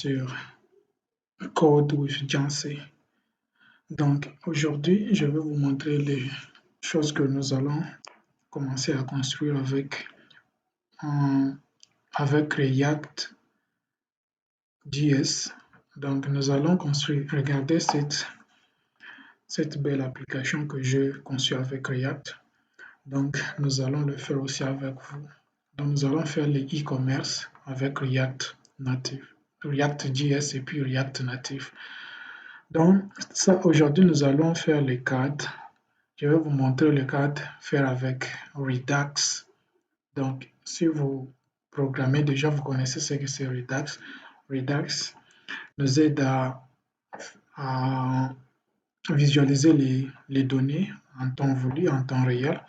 sur Code with Jancy. Donc aujourd'hui, je vais vous montrer les choses que nous allons commencer à construire avec React JS. Donc nous allons construire, regardez cette belle application que j'ai conçue avec React. Donc nous allons le faire aussi avec vous. Donc nous allons faire les e-commerce avec React Native, React JS et puis React Native. Donc ça, aujourd'hui nous allons faire les cartes. Je vais vous montrer le cadre faire avec Redux. Donc si vous programmez déjà, vous connaissez ce que c'est Redux. Redux nous aide à visualiser les données en temps voulu, en temps réel,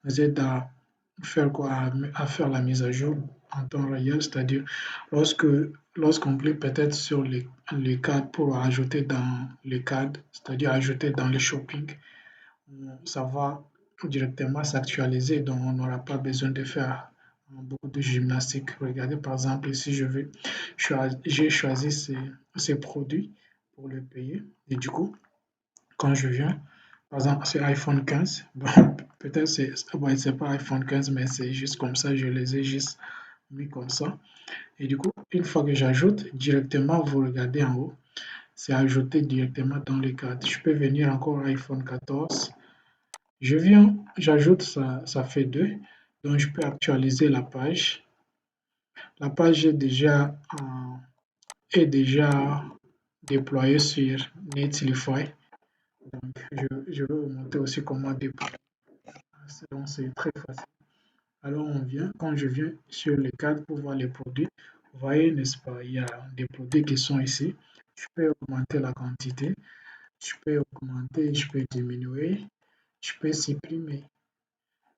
nous aide à faire quoi? À faire la mise à jour en temps réel, c'est-à-dire lorsqu'on clique peut-être sur les cadres pour ajouter dans les cadres, c'est-à-dire ajouter dans le shopping, ça va directement s'actualiser, donc on n'aura pas besoin de faire beaucoup de gymnastique. Regardez par exemple ici, j'ai choisi ces produits pour le payer et du coup, quand je viens, par exemple, c'est iPhone 15. Bon, peut-être c'est pas iPhone 15, mais c'est juste comme ça, je les ai juste mis comme ça. Et du coup, une fois que j'ajoute, directement, vous regardez en haut, c'est ajouté directement dans les cadres. Je peux venir encore à iPhone 14. Je viens, j'ajoute, ça fait 2. Donc, je peux actualiser la page. La page est déjà déployée sur Netlify. Donc, je vais vous montrer aussi comment déployer. Donc, c'est très facile. Alors, quand je viens sur les cadres pour voir les produits, vous voyez, n'est-ce pas, il y a des produits qui sont ici. Je peux augmenter la quantité, je peux augmenter, je peux diminuer, je peux supprimer.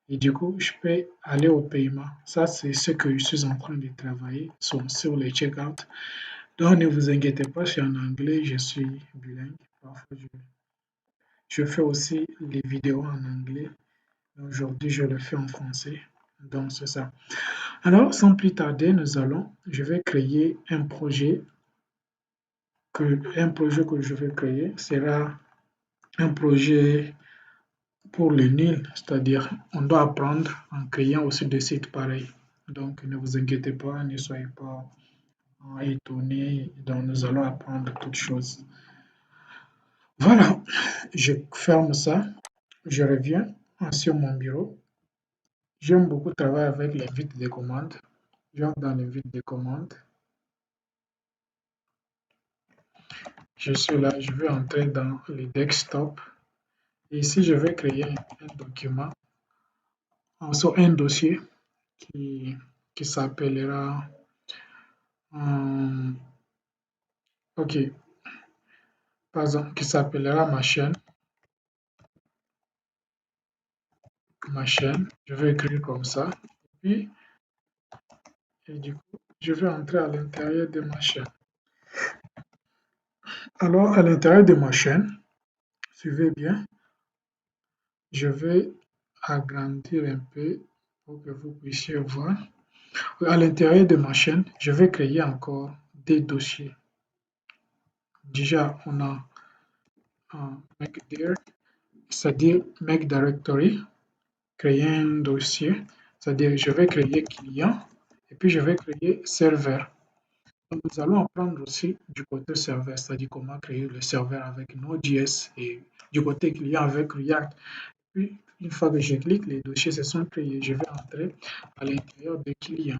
Et du coup, je peux aller au paiement. Ça, c'est ce que je suis en train de travailler sur les checkouts. Donc, ne vous inquiétez pas, je suis en anglais, je suis bilingue. Parfois, je fais aussi les vidéos en anglais. Aujourd'hui, je le fais en français. Donc, c'est ça. Alors, sans plus tarder, je vais créer un projet que je vais créer sera un projet pour le nil, c'est-à-dire on doit apprendre en créant aussi des sites pareils. Donc, ne vous inquiétez pas, ne soyez pas étonnés. Donc, nous allons apprendre toutes choses. Voilà, je ferme ça. Je reviens sur mon bureau. J'aime beaucoup travailler avec l'invite des commandes. J'entre dans l'invite des commandes. Je suis là, je vais entrer dans le desktop. Et ici, je vais créer un document, un dossier qui, qui s'appellera, ok, par exemple, qui s'appellera ma chaîne. Je vais écrire comme ça. Et du coup, je vais entrer à l'intérieur de ma chaîne. Alors, à l'intérieur de ma chaîne, suivez bien, je vais agrandir un peu pour que vous puissiez voir. À l'intérieur de ma chaîne, je vais créer encore des dossiers. Déjà, on a un make dir, c'est-à-dire make directory, créer un dossier, c'est-à-dire je vais créer client et puis je vais créer serveur. Donc, nous allons apprendre aussi du côté serveur, c'est-à-dire comment créer le serveur avec Node.js et du côté client avec React. Puis, une fois que je clique, les dossiers se sont créés. Je vais entrer à l'intérieur des clients.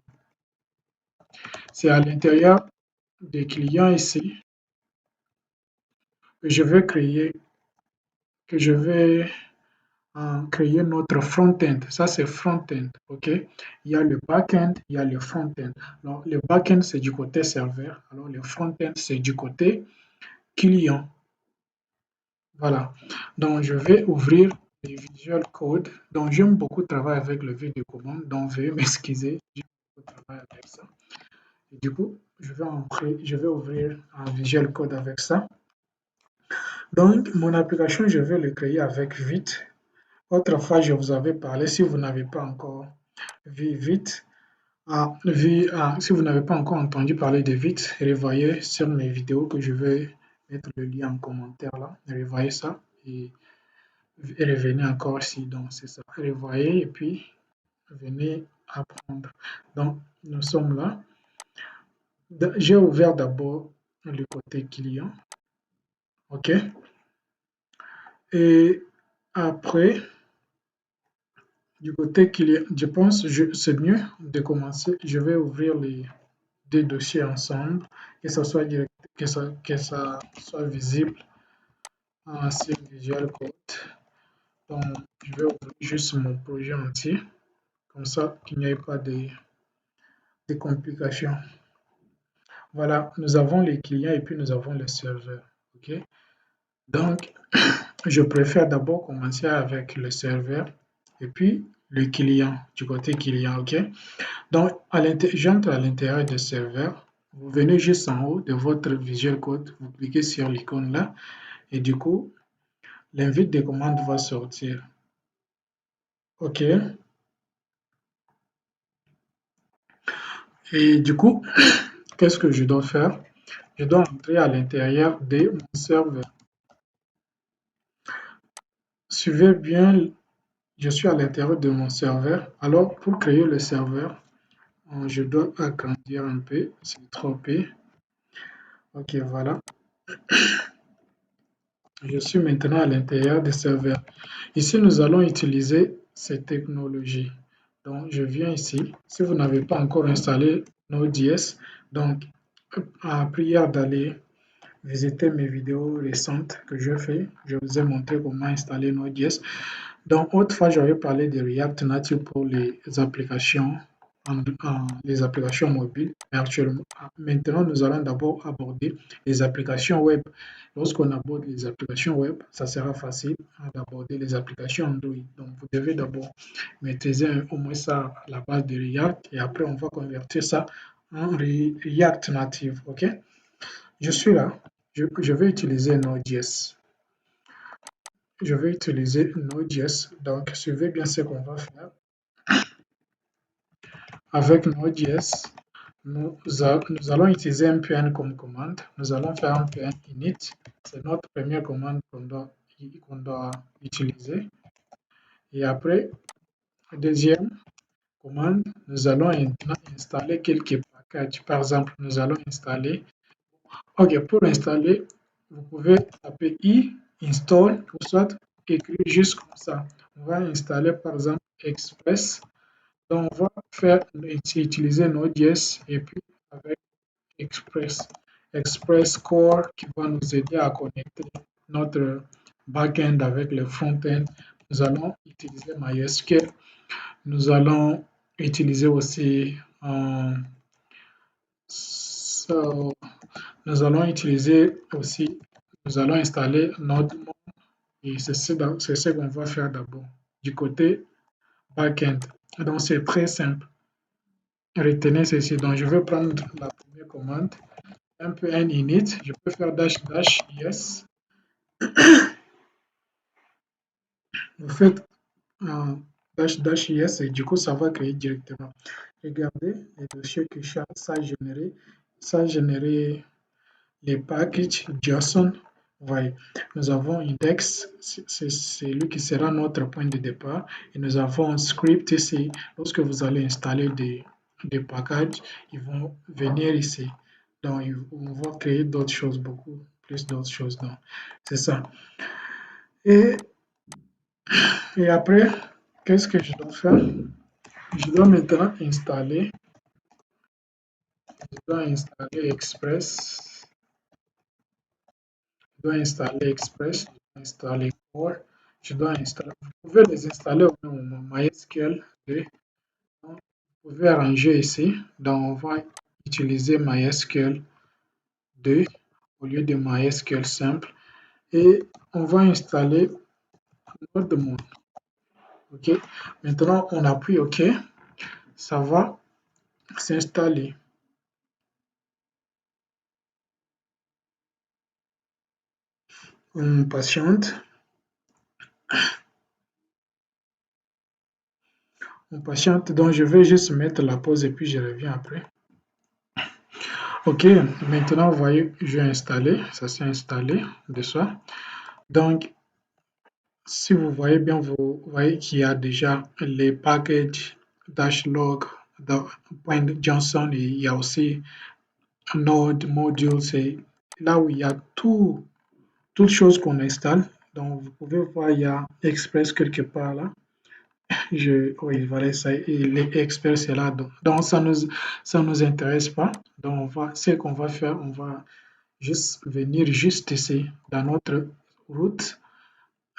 C'est à l'intérieur des clients ici que je vais créer notre front-end. Ça, c'est front-end. OK? Il y a le back-end, il y a le front-end. Alors, le back-end, c'est du côté serveur. Alors, le front-end, c'est du côté client. Voilà. Donc, je vais ouvrir les Visual Code. Donc, j'aime beaucoup travailler avec le vide de commande. Donc, veuillez m'excuser. J'aime beaucoup travailler avec ça. Et du coup, je vais ouvrir un Visual Code avec ça. Donc, mon application, je vais le créer avec Vite. Autrefois, je vous avais parlé, si vous n'avez pas encore vu Vite, Si vous n'avez pas encore entendu parler de Vite, revoyez sur mes vidéos que je vais mettre le lien en commentaire là. Revoyez ça et revenez encore ici. Donc, c'est ça. Revoyez et puis venez apprendre. Donc, nous sommes là. J'ai ouvert d'abord le côté client. OK? Et après, du côté client, je pense que c'est mieux de commencer. Je vais ouvrir les deux dossiers ensemble, que ça soit direct, que ça soit visible sur Visual Code. Donc, je vais ouvrir juste mon projet entier, comme ça qu'il n'y ait pas de complications. Voilà, nous avons les clients et puis nous avons les serveurs. OK? Donc, je préfère d'abord commencer avec le serveur et puis le client, du côté client. OK? Donc, j'entre à l'intérieur du serveur. Vous venez juste en haut de votre Visual Code, vous cliquez sur l'icône là et du coup, l'invite de commande va sortir. OK? Et du coup, qu'est-ce que je dois faire? Je dois entrer à l'intérieur de mon serveur. Suivez bien, je suis à l'intérieur de mon serveur. Alors, pour créer le serveur, je dois agrandir un peu, c'est trop peu. OK, voilà. Je suis maintenant à l'intérieur du serveur. Ici, nous allons utiliser ces technologies. Donc, je viens ici. Si vous n'avez pas encore installé Node.js, donc, à prière d'aller visiter mes vidéos récentes que je fais. Je vous ai montré comment installer Node.js. Donc, autrefois, j'avais parlé de React Native pour les applications mobiles. Maintenant, nous allons d'abord aborder les applications web. Lorsqu'on aborde les applications web, ça sera facile d'aborder les applications Android. Donc, vous devez d'abord maîtriser au moins ça, la base de React, et après, on va convertir ça en React Native. OK? Je suis là. Je vais utiliser Node.js. Je vais utiliser Node.js. Donc, suivez bien ce qu'on va faire. Avec Node.js, nous allons utiliser npm comme commande. Nous allons faire npm init. C'est notre première commande qu'on doit utiliser. Et après, deuxième commande, nous allons installer quelques packages. Par exemple, nous allons installer. OK, pour installer, vous pouvez taper i install ou soit écrire juste comme ça. On va installer par exemple Express. Donc, on va utiliser Node.js et puis avec Express Core qui va nous aider à connecter notre backend avec le front-end. Nous allons utiliser MySQL. Nous allons utiliser aussi so, nous allons utiliser aussi, nous allons installer Node et c'est ce qu'on va faire d'abord du côté backend. Donc c'est très simple. Retenez ceci. Donc je vais prendre la première commande, npm init, je peux faire dash dash yes. Vous faites dash dash yes et du coup ça va créer directement. Regardez les dossiers que ça a généré les packages JSON. Voyez, nous avons index, c'est lui qui sera notre point de départ, et nous avons un script ici. Lorsque vous allez installer des packages, ils vont venir ici. Donc, on va créer d'autres choses, beaucoup plus d'autres choses. Donc, c'est ça. Et, et après, qu'est-ce que je dois faire? Je dois maintenant installer Express. Je dois installer Express, je dois installer Core, je dois installer. Vous pouvez les installer au même moment. MySQL 2. Vous pouvez arranger ici. Donc, on va utiliser MySQL 2 au lieu de MySQL simple. Et on va installer notre monde. OK. Maintenant, on appuie OK. Ça va s'installer. On patiente. On patiente, donc je vais juste mettre la pause et puis je reviens après. Ok, maintenant vous voyez, je vais installer, ça s'est installé de soi. Donc, si vous voyez bien, vous voyez qu'il y a déjà les packages dashlog .johnson et il y a aussi Node module, c'est là où il y a toutes choses qu'on installe. Donc, vous pouvez voir, il y a Express quelque part là. Oui, voilà, ça, et les experts, c'est là. Donc ça nous intéresse pas. Donc, ce qu'on va faire, on va juste venir juste ici dans notre route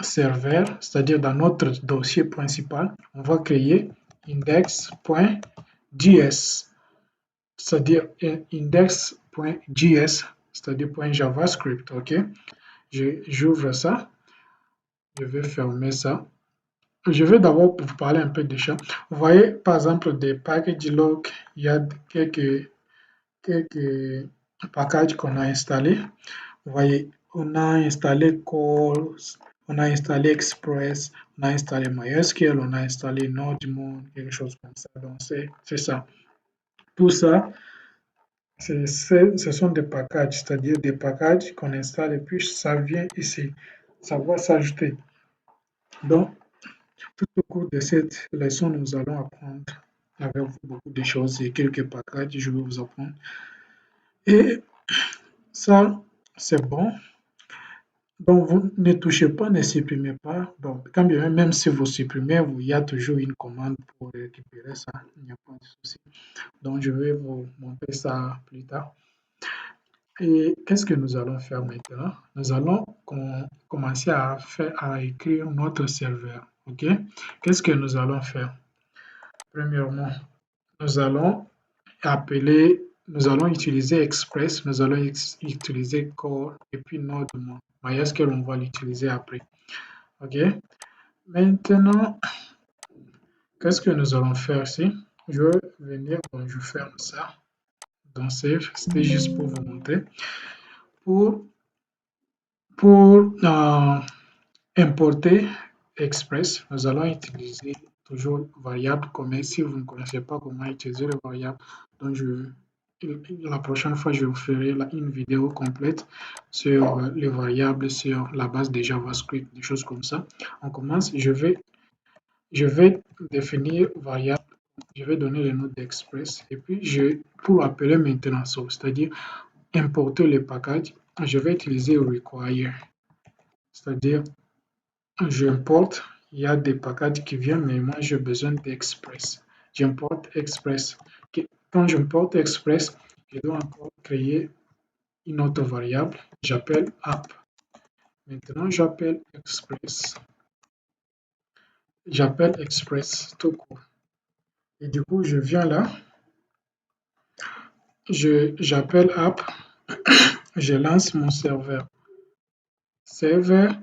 serveur, c'est-à-dire dans notre dossier principal, on va créer index.js, c'est-à-dire index.js, c'est-à-dire .javascript, ok? J'ouvre ça, je vais fermer ça. Je vais d'abord vous parler un peu de ça. Vous voyez, par exemple, des packages log, il y a quelques packages qu'on a installés. Vous voyez, on a installé Calls, on a installé Express, on a installé MySQL, on a installé NodeMoon, quelque chose comme ça. Donc, c'est ça. Tout ça, ce sont des packages, c'est-à-dire des packages qu'on installe et puis ça vient ici. Ça va s'ajouter. Donc, tout au cours de cette leçon, nous allons apprendre avec vous beaucoup de choses et quelques packages, je vais vous apprendre. Et ça, c'est bon. Donc, vous ne touchez pas, ne supprimez pas. Donc, quand bien même si vous supprimez, il y a toujours une commande pour récupérer ça. Il n'y a pas de souci. Donc, je vais vous montrer ça plus tard. Et qu'est-ce que nous allons faire maintenant? Nous allons commencer à écrire notre serveur. OK? Qu'est-ce que nous allons faire? Premièrement, nous allons nous allons utiliser Express, nous allons utiliser Core et puis NodeMon. MySQL, on va l'utiliser après. OK? Maintenant, qu'est-ce que nous allons faire ici? Je vais venir, donc je ferme ça dans Save. C'était juste pour vous montrer. Pour importer Express, nous allons utiliser toujours variable comme si vous ne connaissez pas comment utiliser les variables. Donc, la prochaine fois, je vous ferai une vidéo complète sur les variables, sur la base de JavaScript, des choses comme ça. On commence. Je vais définir variable. Je vais donner le nom d'Express. Et puis, pour appeler maintenant, c'est-à-dire importer le package, je vais utiliser require. C'est-à-dire, j'importe, il y a des packages qui viennent, mais moi j'ai besoin d'Express. J'importe Express. Quand j'importe Express, je dois encore créer une autre variable. J'appelle app. Maintenant, j'appelle Express. J'appelle Express tout court. Et du coup, je viens là. J'appelle app. Je lance mon serveur. Serveur.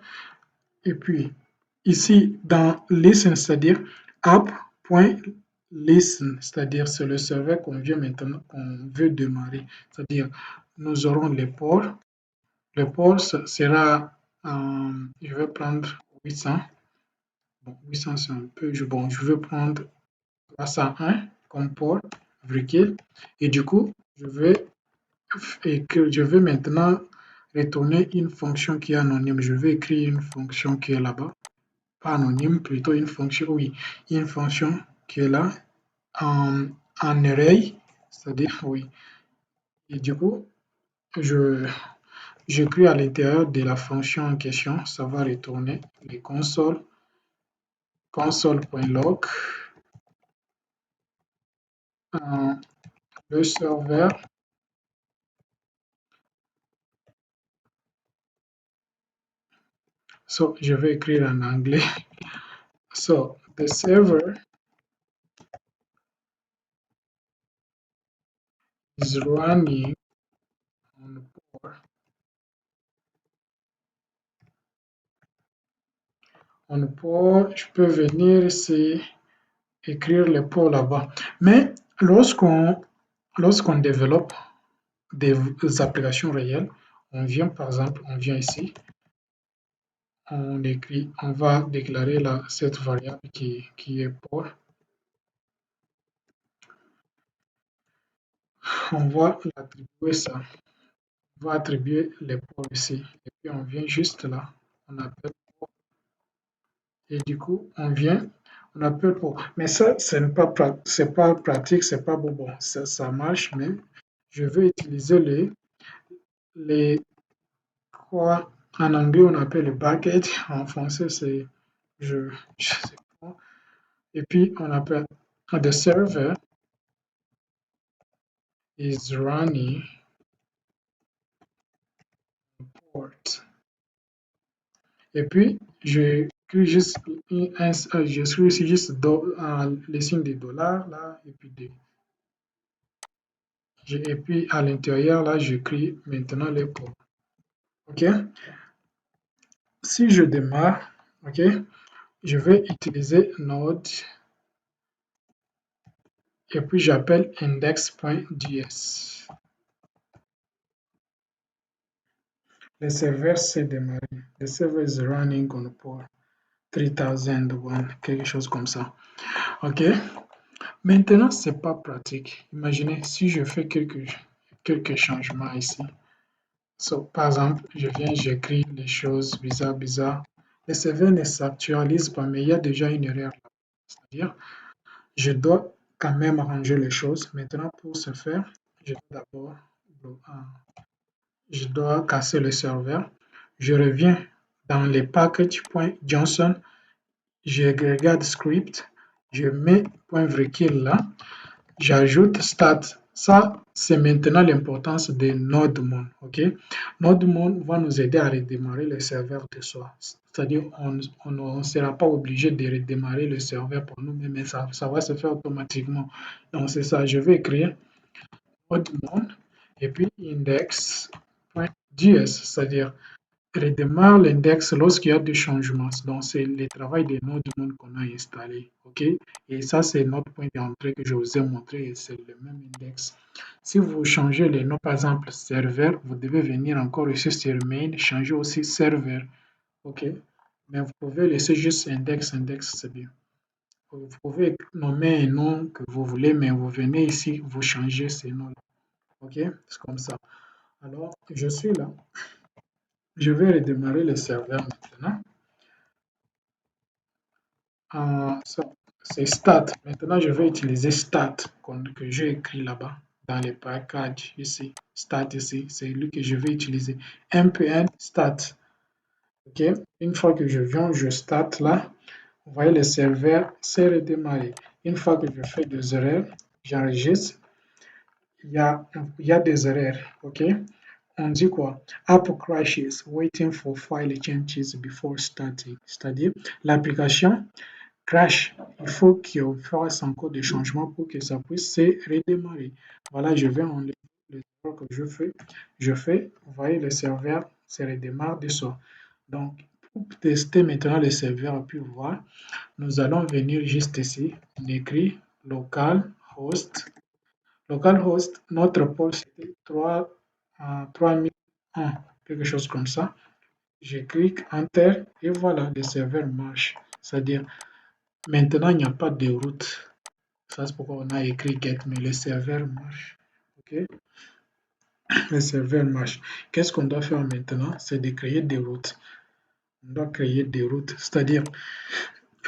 Et puis, ici, dans listen, c'est-à-dire app.listen, c'est-à-dire c'est le serveur qu'on vient maintenant, qu'on veut démarrer. C'est-à-dire, nous aurons les ports. Le port sera, je vais prendre 800. Bon, 800 c'est un peu, bon, je vais prendre 301 comme port, virgule. Et du coup, je vais maintenant retourner une fonction qui est anonyme. Je vais écrire une fonction qui est là-bas. Pas anonyme, plutôt une fonction, oui, une fonction qui est là en array, c'est-à-dire, oui. Et du coup, j'écris à l'intérieur de la fonction en question, ça va retourner les console.log, le serveur. So, je vais écrire en anglais. So, the server is running on port. On port, je peux venir ici, écrire le port là-bas. Mais lorsqu'on développe des applications réelles, on vient par exemple, on vient ici, on écrit, on va déclarer cette variable qui est port. on va attribuer ça. On va attribuer les ports ici. Et puis on vient juste là, on appelle port. Et du coup, on appelle port. Mais ça, c'est pas pratique, c'est pas bon. Bon, ça marche, mais je vais utiliser les quoi. En anglais, on appelle le backend. En français, c'est je sais pas. Et puis, on appelle the server is running port. Et puis, j'écris juste, j'écris ici juste les signes des dollars là, et puis, et puis à l'intérieur là, j'écris maintenant les ports. OK? Si je démarre, OK, je vais utiliser node et puis j'appelle index.js. Le serveur s'est démarré. Le serveur is running on port 3001, quelque chose comme ça. OK? Maintenant, c'est pas pratique. Imaginez si je fais quelques changements ici. So, par exemple, j'écris des choses bizarres. Le serveur ne s'actualise pas, mais il y a déjà une erreur là. C'est-à-dire, je dois quand même arranger les choses. Maintenant, pour ce faire, je dois d'abord je dois casser le serveur. Je reviens dans les package.johnson, je regarde script, je mets .vrkil là, j'ajoute stat. Ça, c'est maintenant l'importance de NodeMon. OK? NodeMon va nous aider à redémarrer le serveur de soi. C'est-à-dire, on ne sera pas obligé de redémarrer le serveur pour nous-mêmes, mais ça va se faire automatiquement. Donc, c'est ça. Je vais écrire NodeMon et puis index.js, c'est-à-dire redémarre l'index lorsqu'il y a des changements. Donc, c'est le travail de NodeMon qu'on a installé. OK? Et ça, c'est notre point d'entrée que je vous ai montré et c'est le même index. Si vous changez les noms, par exemple, serveur, vous devez venir encore ici sur main, changer aussi serveur. OK? Mais vous pouvez laisser juste index, c'est bien. Vous pouvez nommer un nom que vous voulez, mais vous venez ici, vous changez ces noms-là. OK? C'est comme ça. Alors, je suis là. Je vais redémarrer le serveur maintenant. C'est stat. Maintenant, je vais utiliser stat que j'ai écrit là-bas dans les packages ici. Stat ici, c'est lui que je vais utiliser. npm stat. OK? Une fois que je viens, je start là. Vous voyez, le serveur s'est redémarré. Une fois que je fais des erreurs, j'enregistre. Il y a des erreurs. OK? On dit quoi? App crashes waiting for file changes before starting. C'est-à-dire, l'application crash. Il faut qu'on fasse encore des changements pour que ça puisse se redémarrer. Voilà, je vais enlever les erreurs que je fais. Vous voyez, le serveur se redémarre de soi. Donc, pour tester maintenant le serveur et puis voir, nous allons venir juste ici. On écrit localhost. Localhost, notre port c'était 3001, quelque chose comme ça. Je clique Enter et voilà, le serveur marche. C'est-à-dire, maintenant, il n'y a pas de route. Ça, c'est pourquoi on a écrit get, mais le serveur marche. OK? Le serveur marche. Qu'est-ce qu'on doit faire maintenant? C'est de créer des routes. On doit créer des routes. C'est-à-dire,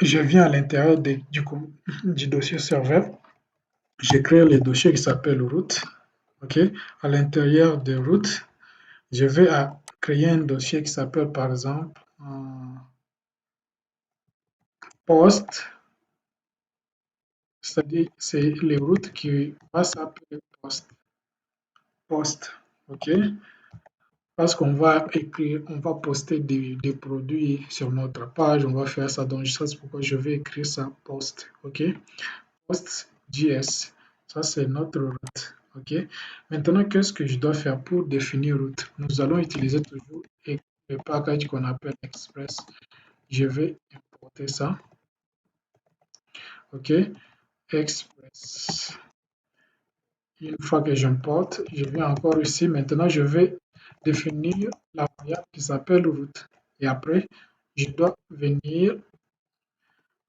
je viens à l'intérieur du dossier serveur. Je crée le dossier qui s'appelle route. OK? À l'intérieur de route, je vais créer un dossier qui s'appelle par exemple post. C'est-à-dire, c'est les routes qui vont s'appeler post. OK? Parce qu'on va écrire, on va poster des produits sur notre page, on va faire ça. Donc, ça, c'est pourquoi je vais écrire ça post. OK? Post.js. Ça, c'est notre route. OK? Maintenant, qu'est-ce que je dois faire pour définir route? Nous allons utiliser toujours le package qu'on appelle Express. Je vais importer ça. OK? Express. Une fois que j'importe, je viens encore ici. Maintenant, je vais définir la variable qui s'appelle route. Et après, je dois venir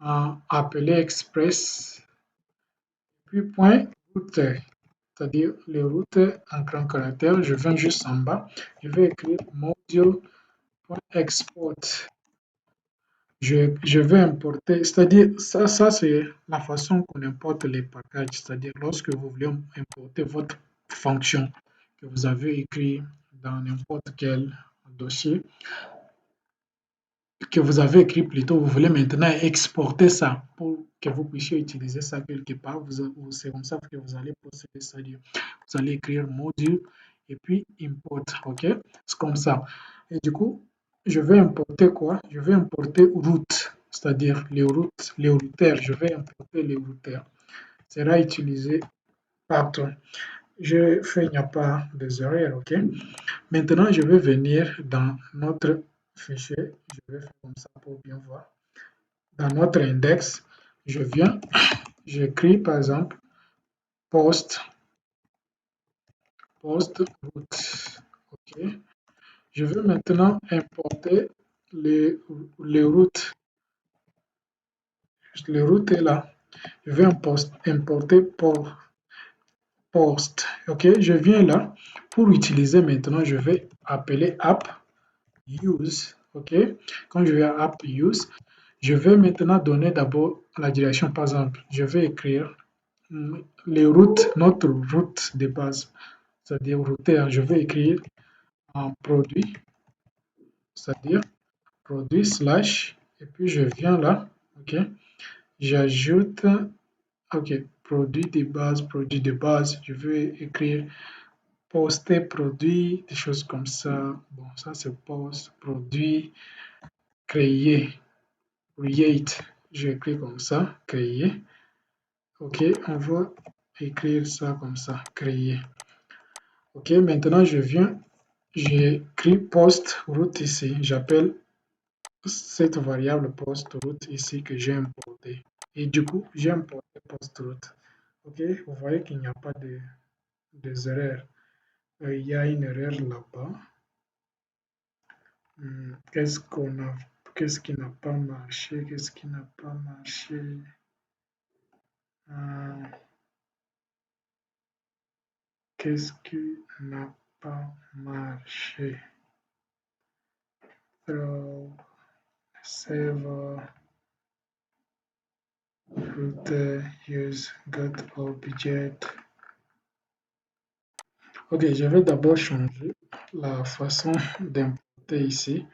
appeler express, puis point route. c'est-à-dire les routes en grand caractère. Je viens juste en bas. Je vais écrire module.export. Je vais importer, c'est-à-dire ça c'est la façon qu'on importe les packages, c'est-à-dire lorsque vous voulez importer votre fonction que vous avez écrit dans n'importe quel dossier, que vous avez écrit plutôt, vous voulez maintenant exporter ça pour que vous puissiez utiliser ça quelque part. C'est comme ça que vous allez procéder, c'est-à-dire vous allez écrire module et puis import, ok? C'est comme ça. Et du coup, je vais importer quoi? Je vais importer route, c'est-à-dire les routeurs. Je vais importer les routeurs. Sera utilisé partout. Je fais, il n'y a pas de erreurs, ok? Maintenant, je vais venir dans notre fichier. Je vais faire comme ça pour bien voir. Dans notre index, je viens, j'écris par exemple post route. Ok. Je veux maintenant importer les routes. Les routes est là. Je vais importer post. Ok. Je viens là. Pour utiliser maintenant, je vais appeler app use. Ok. Quand je vais à app use, je vais maintenant donner d'abord la direction. Par exemple, je vais écrire les routes, notre route de base, c'est-à-dire routeur. Je vais écrire en produit, c'est-à-dire produit slash, et puis je viens là, ok. J'ajoute, ok, produit de base. Je vais écrire poster produit, des choses comme ça. Bon, ça c'est post, produit, créer, create. Je écris comme ça, créer. Ok, on va écrire ça comme ça, créer. Ok, maintenant je viens, j'écris post route ici. J'appelle cette variable post route ici que j'ai importée. Et du coup, j'ai importé post route. Ok, vous voyez qu'il n'y a pas de erreurs. Il y a une erreur là-bas. Qu'est-ce qui n'a pas marché? Qu'est-ce qui n'a pas marché? Euh, Qu'est-ce qui n'a pas marché? Throw, save, route, use, get object. Ok, je vais d'abord changer la façon d'importer ici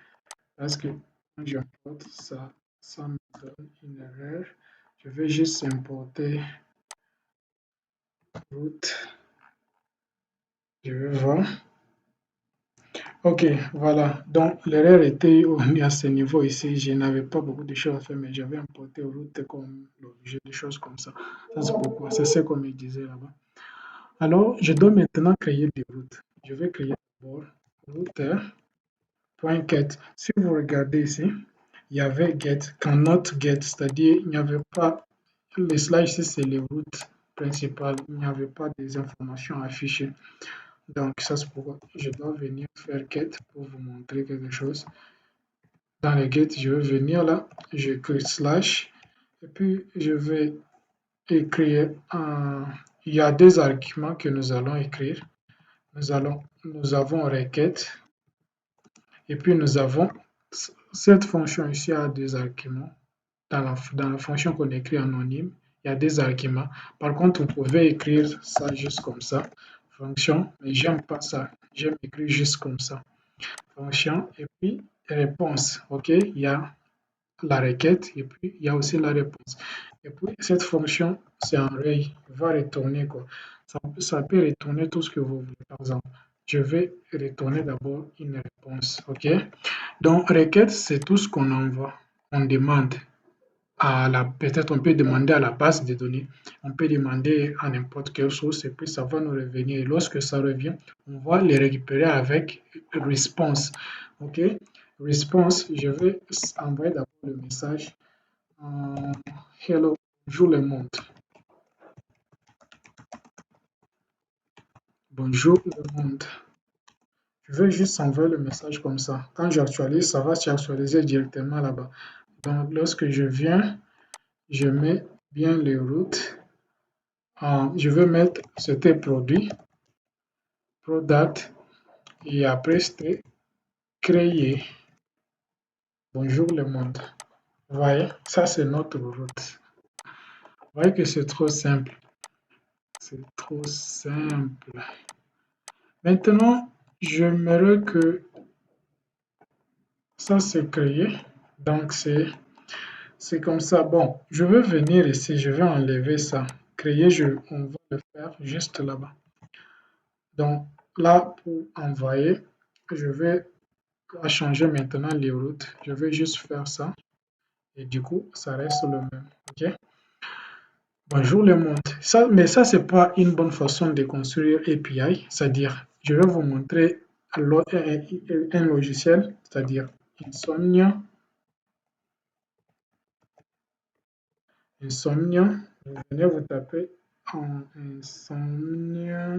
parce que quand j'importe ça, ça me donne une erreur. Je vais juste importer route. Je vais voir. Ok, voilà. Donc l'erreur était à ce niveau ici. Je n'avais pas beaucoup de choses à faire, mais j'avais importé route comme l'objet, des choses comme ça. Ça c'est pourquoi. C'est ce qu'on me disait là-bas. Alors, je dois maintenant créer des routes. Je vais créer d'abord router.get. Si vous regardez ici, il y avait get, cannot get, c'est-à-dire il n'y avait pas, les slides ici c'est les routes principales, il n'y avait pas des informations affichées. Donc ça c'est pourquoi je dois venir faire get pour vous montrer quelque chose. Dans le get, je vais venir là, j'écris slash, et puis je vais écrire, il y a des arguments que nous allons écrire. Nous avons requête, et puis nous avons cette fonction ici a des arguments. Dans la fonction qu'on écrit anonyme, il y a des arguments. Par contre, vous pouvez écrire ça juste comme ça, fonction, mais j'aime pas ça. J'aime écrire juste comme ça. Fonction, et puis réponse. OK, il y a la requête, et puis il y a aussi la réponse. Et puis cette fonction, c'est un array, va retourner quoi. Ça peut retourner tout ce que vous voulez. Par exemple, je vais retourner d'abord une réponse. OK, donc requête, c'est tout ce qu'on envoie. On demande peut-être on peut demander à la base de données, on peut demander à n'importe quelle source et puis ça va nous revenir. Et lorsque ça revient, on va les récupérer avec response. OK? Response, je vais envoyer d'abord le message Hello, bonjour le monde. Bonjour le monde. Je vais juste envoyer le message comme ça. Quand j'actualise, ça va s'actualiser directement là-bas. Donc lorsque je viens, je mets bien les routes. Je veux mettre c'était produit, product, et après c'était créer. Bonjour le monde. Vous voyez, ça c'est notre route. Vous voyez que c'est trop simple. C'est trop simple. Maintenant, j'aimerais que ça c'est créé. Donc c'est comme ça. Bon, je veux venir ici, je vais enlever ça. Créer, on va le faire juste là-bas. Donc là, pour envoyer, je vais changer maintenant les routes. Je vais juste faire ça. Et du coup, ça reste le même. OK? Bonjour le monde. Ça, mais ça, c'est pas une bonne façon de construire API. C'est-à-dire, je vais vous montrer un logiciel, c'est-à-dire Insomnia. Insomnia. Vous venez vous taper en Insomnia.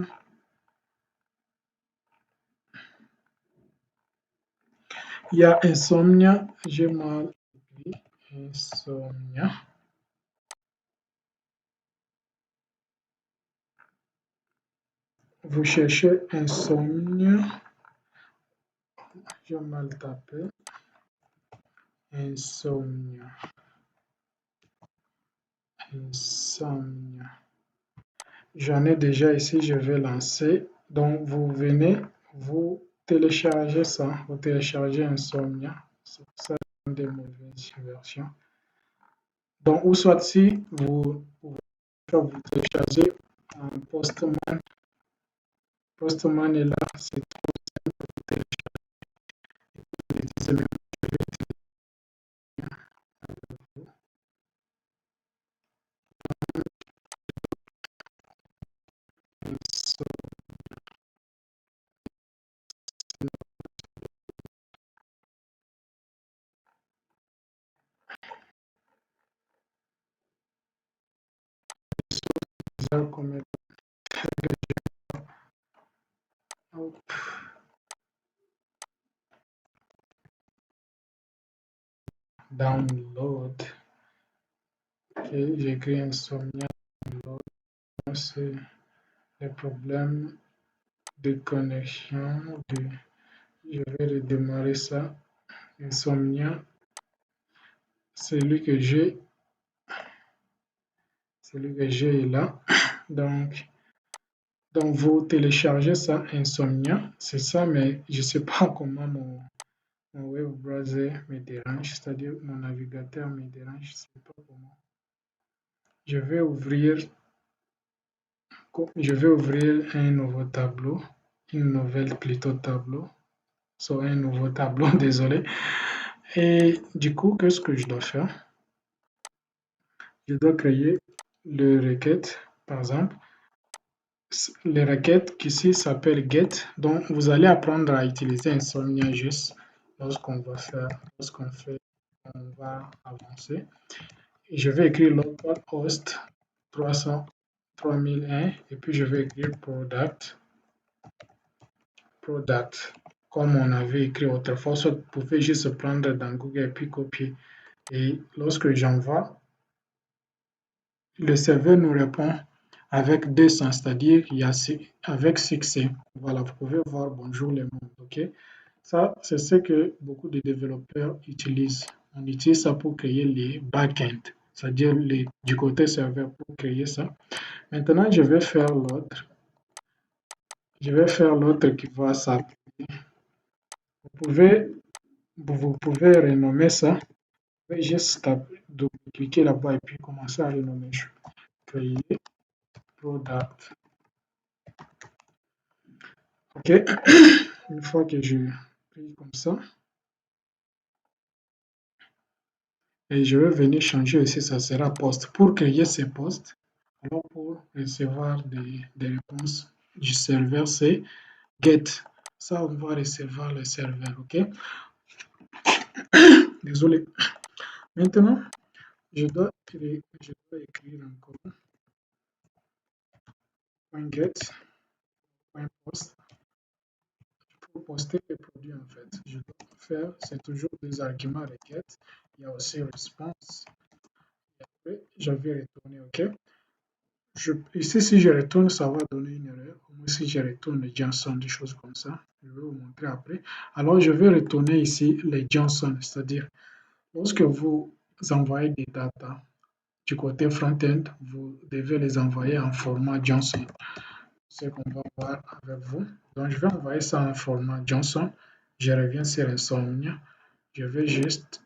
Il y a Insomnia. J'ai mal écrit. Insomnia. Vous cherchez Insomnia. J'ai mal tapé. Insomnia. Insomnia. J'en ai déjà ici, je vais lancer. Donc, vous venez, vous téléchargez ça, vous téléchargez Insomnia. C'est pour ça des mauvaises versions. Donc, ou soit si vous téléchargez un Postman. Postman est là, c'est trop simple de télécharger. Download. Okay, j'écris Insomnia. Download. C'est le problème de connexion. Je vais redémarrer ça. Insomnia. Celui que j'ai est là. Donc vous téléchargez ça, Insomnia. C'est ça, mais je ne sais pas comment mon web browser me dérange, c'est-à-dire mon navigateur me dérange, je ne sais pas comment. Je vais ouvrir un nouveau tableau, une nouvelle plutôt tableau, soit un nouveau tableau, désolé. Et du coup, qu'est-ce que je dois faire? Je dois créer le requête, par exemple. Les requêtes qui ici s'appellent get. Donc, vous allez apprendre à utiliser Insomnia juste lorsqu'on va avancer. Et je vais écrire localhost 3001 et puis je vais écrire product comme on avait écrit autrefois. Soit vous pouvez juste prendre dans Google et puis copier. Et lorsque j'envoie, le serveur nous répond avec 200, c'est-à-dire qu'il y a avec succès. Voilà, vous pouvez voir bonjour le monde. OK? Ça, c'est ce que beaucoup de développeurs utilisent. On utilise ça pour créer les back-ends, c'est-à-dire du côté serveur pour créer ça. Maintenant, je vais faire l'autre. Je vais faire l'autre qui va s'appeler. Vous pouvez renommer ça. Vous pouvez juste cliquer là-bas et puis commencer à renommer. Créer product. OK? Une fois que je clique comme ça, et je vais venir changer aussi, ça sera post. Pour créer ces postes, alors pour recevoir des réponses du serveur, c'est get. Ça, on va recevoir le serveur, OK? Désolé. Maintenant, je dois écrire encore .get, .post. Pour poster les produits, en fait, je dois faire, c'est toujours des arguments requête. Il y a aussi response. Et après, je vais retourner, OK? Ici, si je retourne, ça va donner une erreur. Moi, si je retourne Johnson, des choses comme ça, je vais vous montrer après. Alors, je vais retourner ici les Johnson, c'est-à-dire lorsque vous envoyez des data du côté front-end, vous devez les envoyer en format Johnson. C'est ce qu'on va voir avec vous. Donc, je vais envoyer ça en format Johnson. Je reviens sur Insomnia. Je vais juste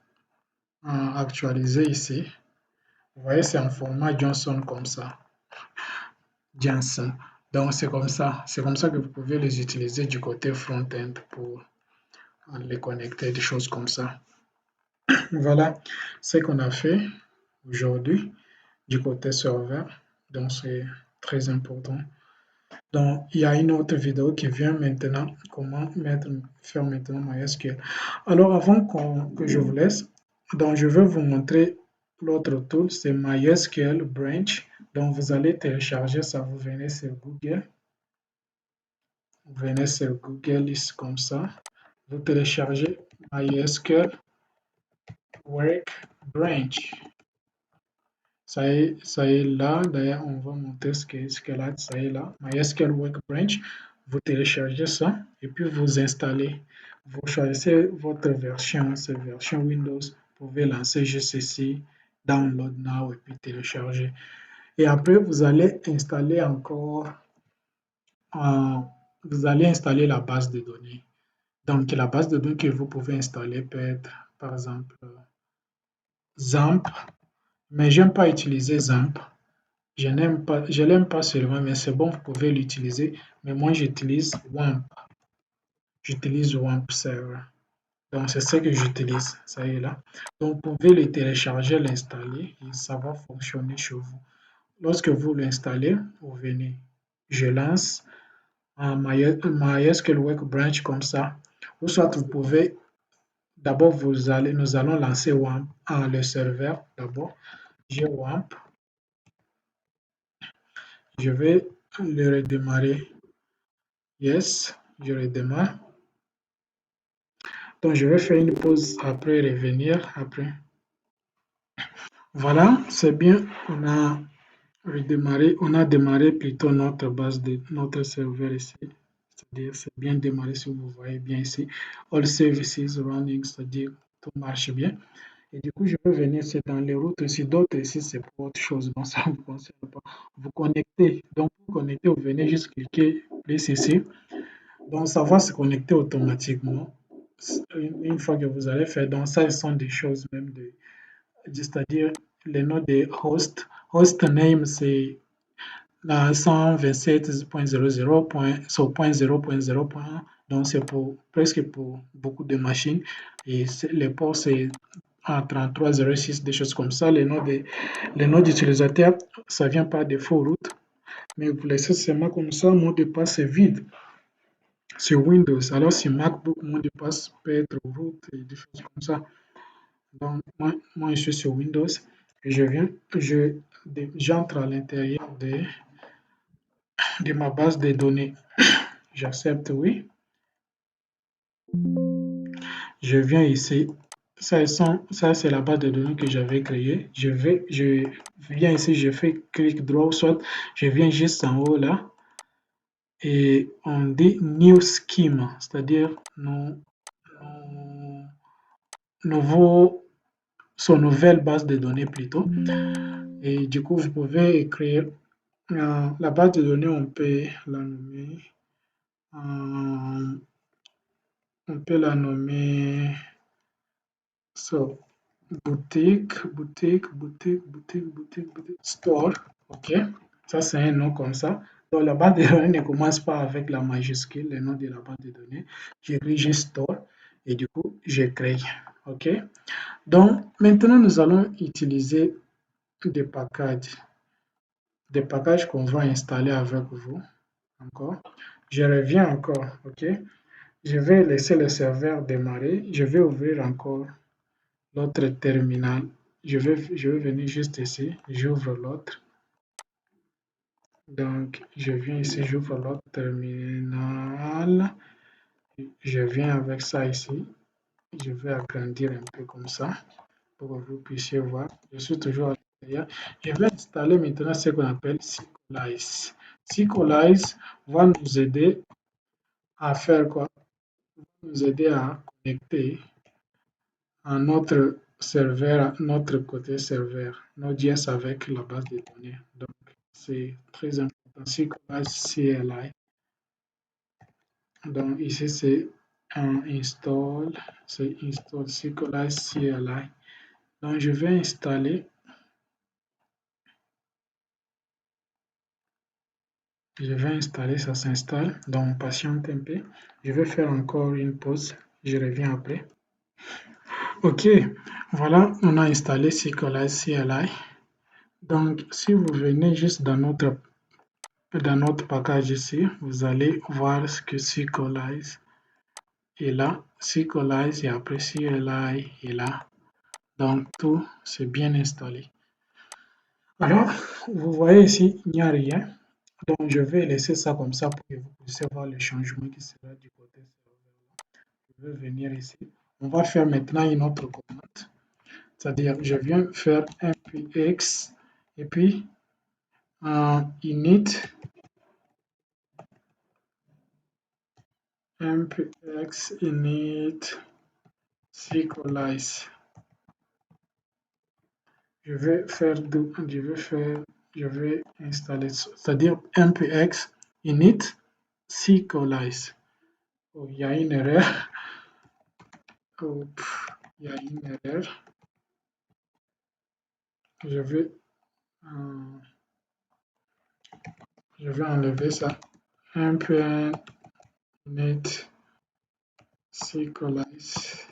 actualiser ici. Vous voyez, c'est en format Johnson comme ça. Johnson. Donc, c'est comme ça. C'est comme ça que vous pouvez les utiliser du côté front-end pour les connecter, des choses comme ça. Voilà ce qu'on a fait aujourd'hui du côté serveur. Donc, c'est très important. Donc, il y a une autre vidéo qui vient maintenant, comment faire maintenant MySQL. Alors, avant que je vous laisse, donc je vais vous montrer l'autre tool, c'est MySQL Branch. Donc, vous allez télécharger ça, vous venez sur Google. Vous venez sur Google, ici comme ça. Vous téléchargez MySQL Workbench. Ça est là. D'ailleurs, on va montrer ce qu'elle a. Ça est là. MySQL Workbench. Vous téléchargez ça et puis vous installez. Vous choisissez votre version, c'est version Windows. Vous pouvez lancer juste ici, Download Now et puis télécharger. Et après, vous allez installer encore, vous allez installer la base de données. Donc, la base de données que vous pouvez installer peut être, par exemple, XAMPP, mais j'aime pas utiliser XAMPP. Je l'aime pas seulement, mais c'est bon, vous pouvez l'utiliser. Mais moi, j'utilise WAMP. J'utilise WAMP Server. Donc, c'est ce que j'utilise. Ça y est là. Donc, vous pouvez le télécharger, l'installer et ça va fonctionner chez vous. Lorsque vous l'installez, vous venez. Je lance un MySQL Workbench comme ça. Ou soit vous pouvez, d'abord, nous allons lancer WAMP, le serveur d'abord. J'ai WAMP. Je vais le redémarrer. Yes, je redémarre. Donc, je vais faire une pause après, revenir après. Voilà, c'est bien. On a démarré plutôt notre base de notre serveur ici. C'est-à-dire, c'est bien démarré si vous voyez bien ici. All services running, c'est-à-dire tout marche bien. Et du coup, je vais venir, c'est dans les routes ici. D'autres ici, c'est pour autre chose. Donc, ça ne vous concerne pas. Vous connectez. Donc, vous connectez, vous venez juste cliquer plus ici. Donc, ça va se connecter automatiquement. Une fois que vous allez faire, donc ça, ce sont des choses même c'est-à-dire les noms des hosts. Host name, c'est la 127.00.0.1. Donc, c'est presque pour beaucoup de machines. Et les ports, c'est en 3306, des choses comme ça. Les noms d'utilisateurs, ça vient par défaut route. Mais vous laissez seulement comme ça, mot de passe est vide sur Windows. Alors, sur MacBook, mot de passe peut être root et des choses comme ça. Donc, moi, je suis sur Windows et j'entre à l'intérieur de ma base de données. J'accepte oui. Je viens ici. Ça, c'est la base de données que j'avais créée. Je viens ici, je fais clic droit, soit je viens juste en haut là et on dit New Scheme, c'est-à-dire son nouvelle base de données plutôt. Et du coup, vous pouvez écrire la base de données, on peut la nommer, so, boutique, store, ok, ça c'est un nom comme ça. Donc la base de données ne commence pas avec la majuscule, le nom de la base de données. J'écris juste store et du coup, je crée, ok. Donc maintenant, nous allons utiliser des packages qu'on va installer avec vous. Encore. Je reviens encore, ok. Je vais laisser le serveur démarrer. Je vais ouvrir encore l'autre terminal. Je vais venir juste ici. J'ouvre l'autre. Donc, je viens ici, j'ouvre l'autre terminal. Je viens avec ça ici. Je vais agrandir un peu comme ça pour que vous puissiez voir. Je suis toujours Je vais installer maintenant ce qu'on appelle Sequelize. Sequelize va nous aider à faire quoi? Nous aider à connecter à notre serveur, notre côté serveur, Node.js avec la base de données. Donc, c'est très important. Sequelize CLI. Donc, ici, c'est un install, c'est install Sequelize CLI. Donc, je vais installer. Je vais installer, ça s'installe. Donc, patiente un peu. Je vais faire encore une pause. Je reviens après. OK, voilà, on a installé Sequelize CLI. Donc, si vous venez juste dans notre package ici, vous allez voir ce que Sequelize est là. Sequelize et après CLI est là. Donc, tout c'est bien installé. Alors, vous voyez ici, il n'y a rien. Donc, je vais laisser ça comme ça pour que vous puissiez voir le changement qui sera du côté serveur. Je vais venir ici. On va faire maintenant une autre commande. C'est-à-dire, je viens faire npx et puis init npx init Sequelize. Je vais installer, c'est-à-dire npx init Sequelize. Oh, il y a une erreur. Oh, il y a une erreur. Je vais, euh, je vais enlever ça. npx init Sequelize.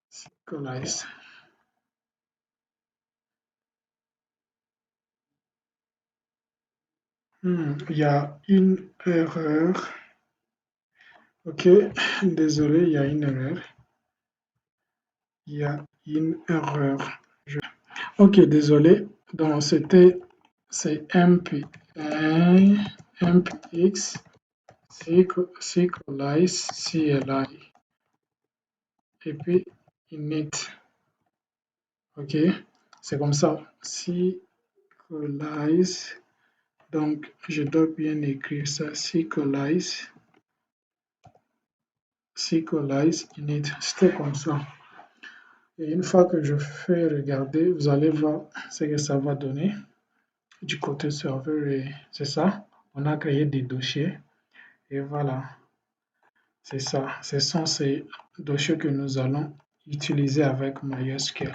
Sequelize. Il y a une erreur. Ok, désolé, il y a une erreur. Il y a une erreur. Ok, désolé. Donc, c'est mpx Sequelize CLI et puis init. Ok, c'est comme ça. Sequelize. Donc, je dois bien écrire ça. Sequelize init. C'était comme ça. Et une fois que je fais regarder, vous allez voir ce que ça va donner du côté serveur. Et c'est ça. On a créé des dossiers. Et voilà. C'est ça. Ce sont ces dossiers que nous allons utiliser avec MySQL.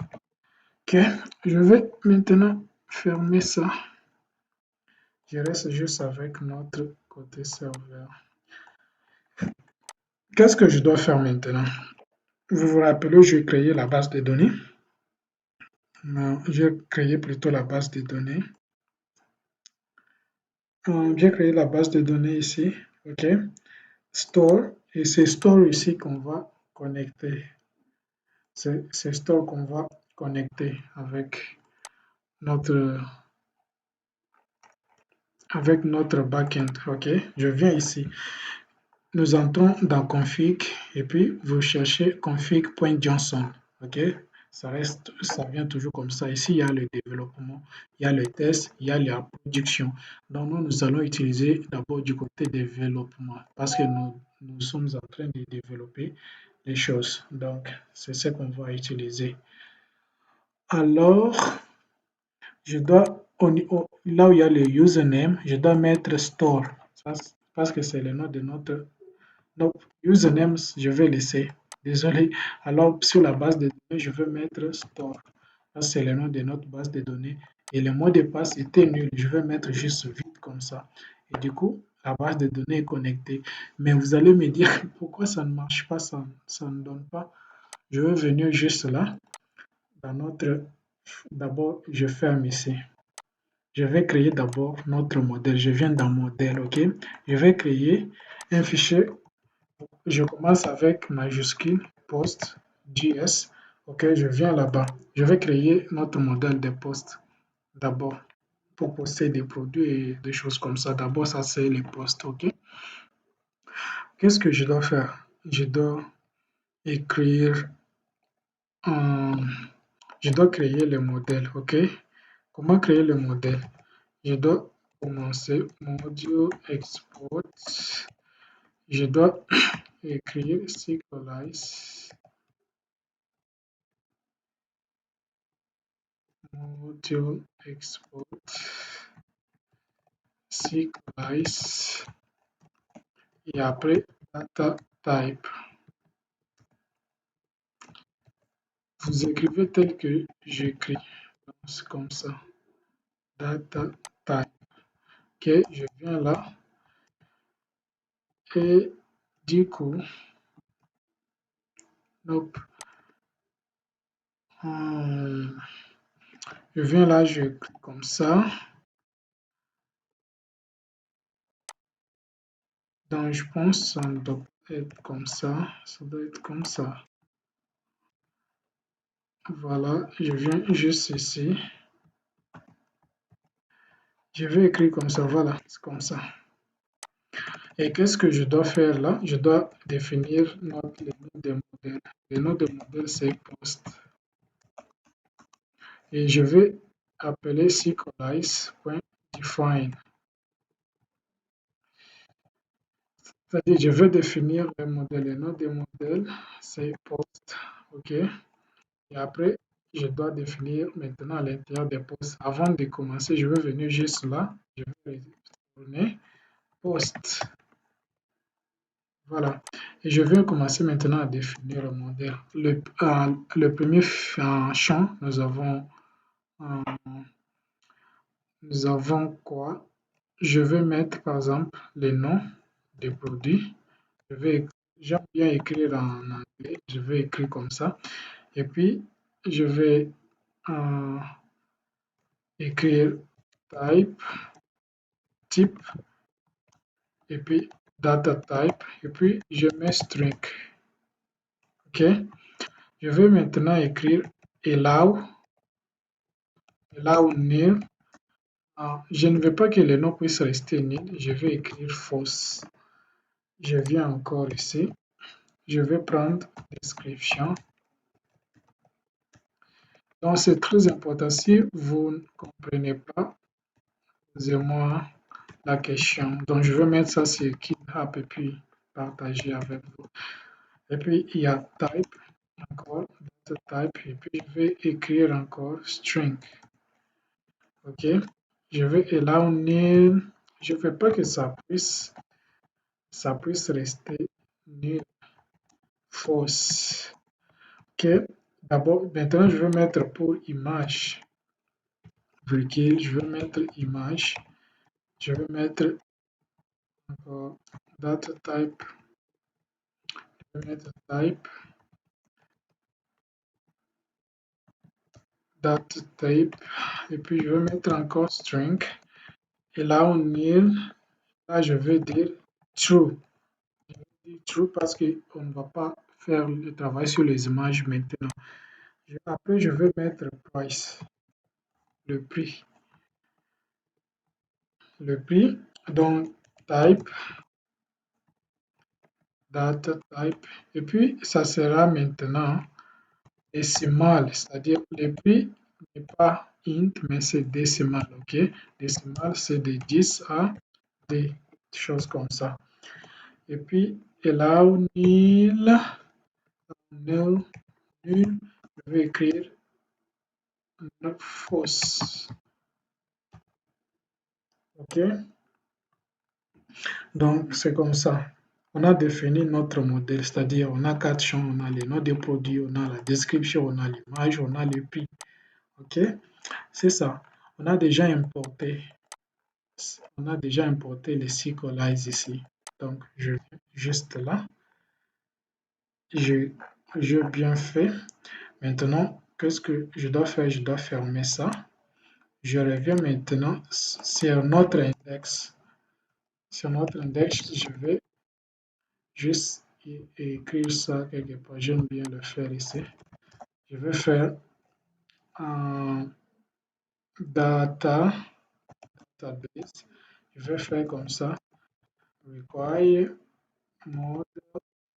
Ok. Je vais maintenant fermer ça. Je reste juste avec notre côté serveur. Qu'est-ce que je dois faire maintenant? Vous vous rappelez, j'ai créé la base de données. J'ai créé plutôt la base de données. J'ai créé la base de données ici. OK. Store. Et c'est Store ici qu'on va connecter. C'est Store qu'on va connecter avec notre backend. OK. Je viens ici. Nous entrons dans config et puis vous cherchez config.johnson. OK. Ça vient toujours comme ça. Ici, il y a le développement, il y a le test, il y a la production. Donc, nous allons utiliser d'abord du côté développement parce que nous sommes en train de développer les choses. Donc, c'est ce qu'on va utiliser. Alors, je dois, là où il y a le username, je dois mettre store parce que c'est le nom de notre. Donc, username, je vais laisser. Désolé. Alors, sur la base de données, je vais mettre store. Ça, c'est le nom de notre base de données. Et le mot de passe était nul. Je vais mettre juste vide comme ça. Et du coup, la base de données est connectée. Mais vous allez me dire pourquoi ça ne marche pas, ça ne donne pas. Je vais venir juste là. Dans notre. D'abord, je ferme ici. Je vais créer d'abord notre modèle. Je viens dans modèle, OK? Je vais créer un fichier. Je commence avec majuscule post.js. OK, je viens là-bas. Je vais créer notre modèle de poste d'abord pour poster des produits et des choses comme ça. D'abord, ça c'est les posts. OK. Qu'est-ce que je dois faire? Je dois écrire je dois créer le modèle, ok? Comment créer le modèle? Je dois commencer module export. Je dois écrire Sequelize module export Sequelize et après data type. Vous écrivez tel que j'écris, c'est comme ça, data type. Ok, je viens là et du coup, hop, je viens là, je clique comme ça. Donc, je pense que ça doit être comme ça. Ça doit être comme ça. Voilà, je viens juste ici. Je vais écrire comme ça. Voilà, c'est comme ça. Et qu'est-ce que je dois faire là? Je dois définir le nom des modèles. Le nom des modèles, c'est post. Et je vais appeler sequelize.define. C'est-à-dire, je vais définir le modèle. Le nom des modèles, c'est post. OK? Et après, je dois définir maintenant à l'intérieur des postes. Avant de commencer, je vais venir juste là. Je vais retourner poste. Voilà. Et je vais commencer maintenant à définir le modèle. Le premier champ, nous avons quoi? Je vais mettre par exemple les noms des produits. J'aime bien écrire en anglais. Je vais écrire comme ça. Et puis, je vais écrire type, et puis data type, et puis je mets string. OK? Je vais maintenant écrire allow nil. Je ne veux pas que le nom puisse rester nil. Je vais écrire false. Je viens encore ici. Je vais prendre description. Donc, c'est très important. Si vous ne comprenez pas, posez-moi la question. Donc, je vais mettre ça sur GitHub et puis partager avec vous. Et puis, il y a type, encore, data type, et puis je vais écrire encore string. OK? Je vais allow nil. Je ne veux pas que ça puisse rester nil, false. OK? D'abord, maintenant, je vais mettre pour image. Virgule, je vais mettre image. Je vais mettre encore data type. Je vais mettre type. Data type. Et puis, je vais mettre encore string. Allow nil. Là, je vais dire true. Je vais dire true parce qu'on ne va pas faire le travail sur les images maintenant. Après, je vais mettre price, le prix. Le prix, donc type, data type, et puis ça sera maintenant décimal, c'est-à-dire le prix n'est pas int, mais c'est décimal, ok? Décimal, c'est de 10 à des choses comme ça. Et puis, allow nil, nul, nul, je vais écrire false, ok? Donc, c'est comme ça. On a défini notre modèle, c'est-à-dire on a quatre champs, on a les noms des produits, on a la description, on a l'image, on a le prix. OK? C'est ça. On a déjà importé, les Sequelize ici. Donc, je viens juste là. J'ai bien fait. Maintenant, qu'est-ce que je dois faire? Je dois fermer ça. Je reviens maintenant sur notre index. Sur notre index, je vais juste écrire ça quelque part. J'aime bien le faire ici. Je vais faire un database. Je vais faire comme ça. Require model.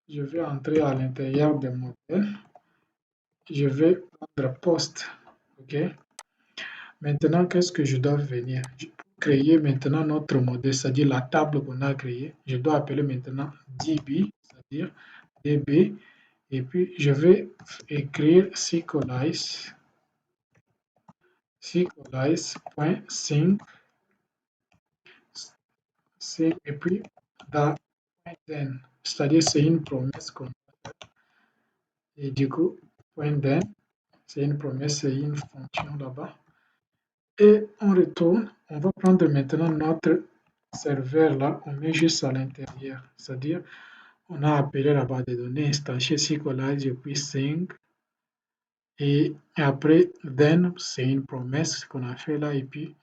Je vais entrer à l'intérieur des modèles. je vais prendre post. OK? Maintenant, qu'est-ce que je dois venir? Pour créer maintenant notre modèle, c'est-à-dire la table qu'on a créée, je dois appeler maintenant DB, c'est-à-dire DB, et puis je vais écrire synchronize.sync et puis dans then, c'est-à-dire c'est une promesse qu'on et du coup, point then, c'est une promesse, c'est une fonction là-bas. Et on retourne, on va prendre maintenant notre serveur là, on met juste à l'intérieur. C'est-à-dire, on a appelé la base de données instantiée SQLite et puis sync. Et après, then, c'est une promesse qu'on a fait là et puis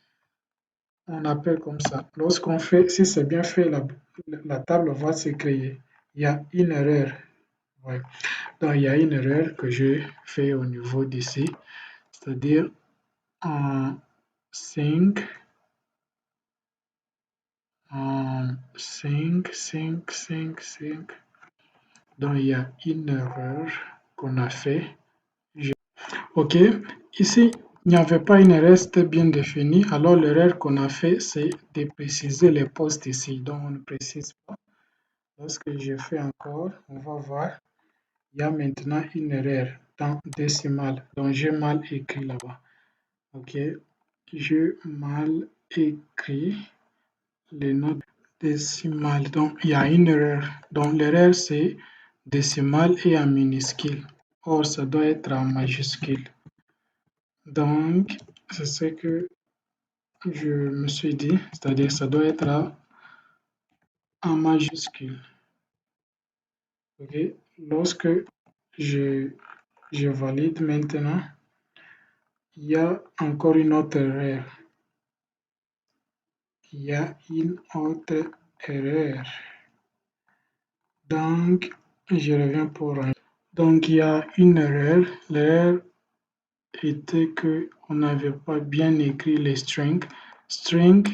on appelle comme ça. Lorsqu'on fait, si c'est bien fait, la table va se créer. Il y a une erreur. Ouais. Donc, il y a une erreur que je fais au niveau d'ici, c'est-à-dire en sync, sync. Donc, il y a une erreur qu'on a fait. OK, ici, il n'y avait pas une erreur, c'était bien défini. Alors, l'erreur qu'on a fait, c'est de préciser les postes ici. Donc, on ne précise pas. Lorsque je fais encore, on va voir, il y a maintenant une erreur dans décimale. Donc, j'ai mal écrit là-bas. OK, j'ai mal écrit les notes décimales. Donc, il y a une erreur. Donc, l'erreur, c'est décimale et en minuscule. Or, ça doit être en majuscule. Donc, c'est ce que je me suis dit, c'est-à-dire ça doit être en majuscule. OK? Lorsque je, je valide maintenant, il y a encore une autre erreur. Il y a une autre erreur. Donc, je reviens pour un. Donc, il y a une erreur. L'erreur était qu'on n'avait pas bien écrit les strings. String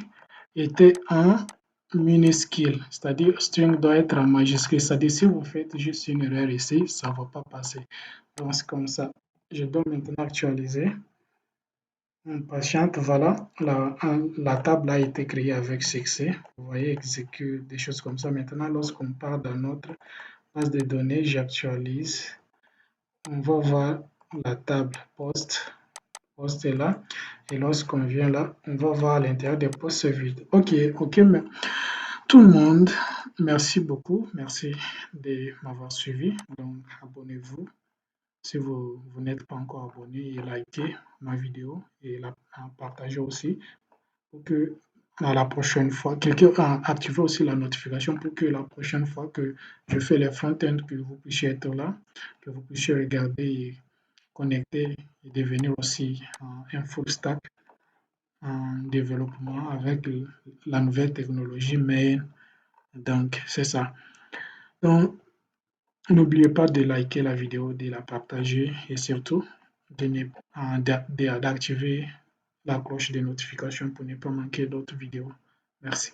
était en minuscule, c'est-à-dire string doit être en majuscule. C'est-à-dire si vous faites juste une erreur ici, ça ne va pas passer. Donc, c'est comme ça. Je dois maintenant actualiser. On patiente, voilà, la table a été créée avec succès. Vous voyez, exécute des choses comme ça. Maintenant, lorsqu'on part dans notre base de données, j'actualise. On va voir la table poste est là. Et lorsqu'on vient là, on va voir à l'intérieur des postes vides. OK, mais tout le monde, merci beaucoup. Merci de m'avoir suivi. Donc, abonnez-vous si vous n'êtes pas encore abonné et likez ma vidéo et partagez aussi pour que la prochaine fois, activez aussi la notification pour que la prochaine fois que je fais les front-end, que vous puissiez être là, que vous puissiez regarder et connecter et devenir aussi un full stack en développement avec la nouvelle technologie, mais donc c'est ça. Donc, n'oubliez pas de liker la vidéo, de la partager et surtout d'activer la cloche de notification pour ne pas manquer d'autres vidéos. Merci.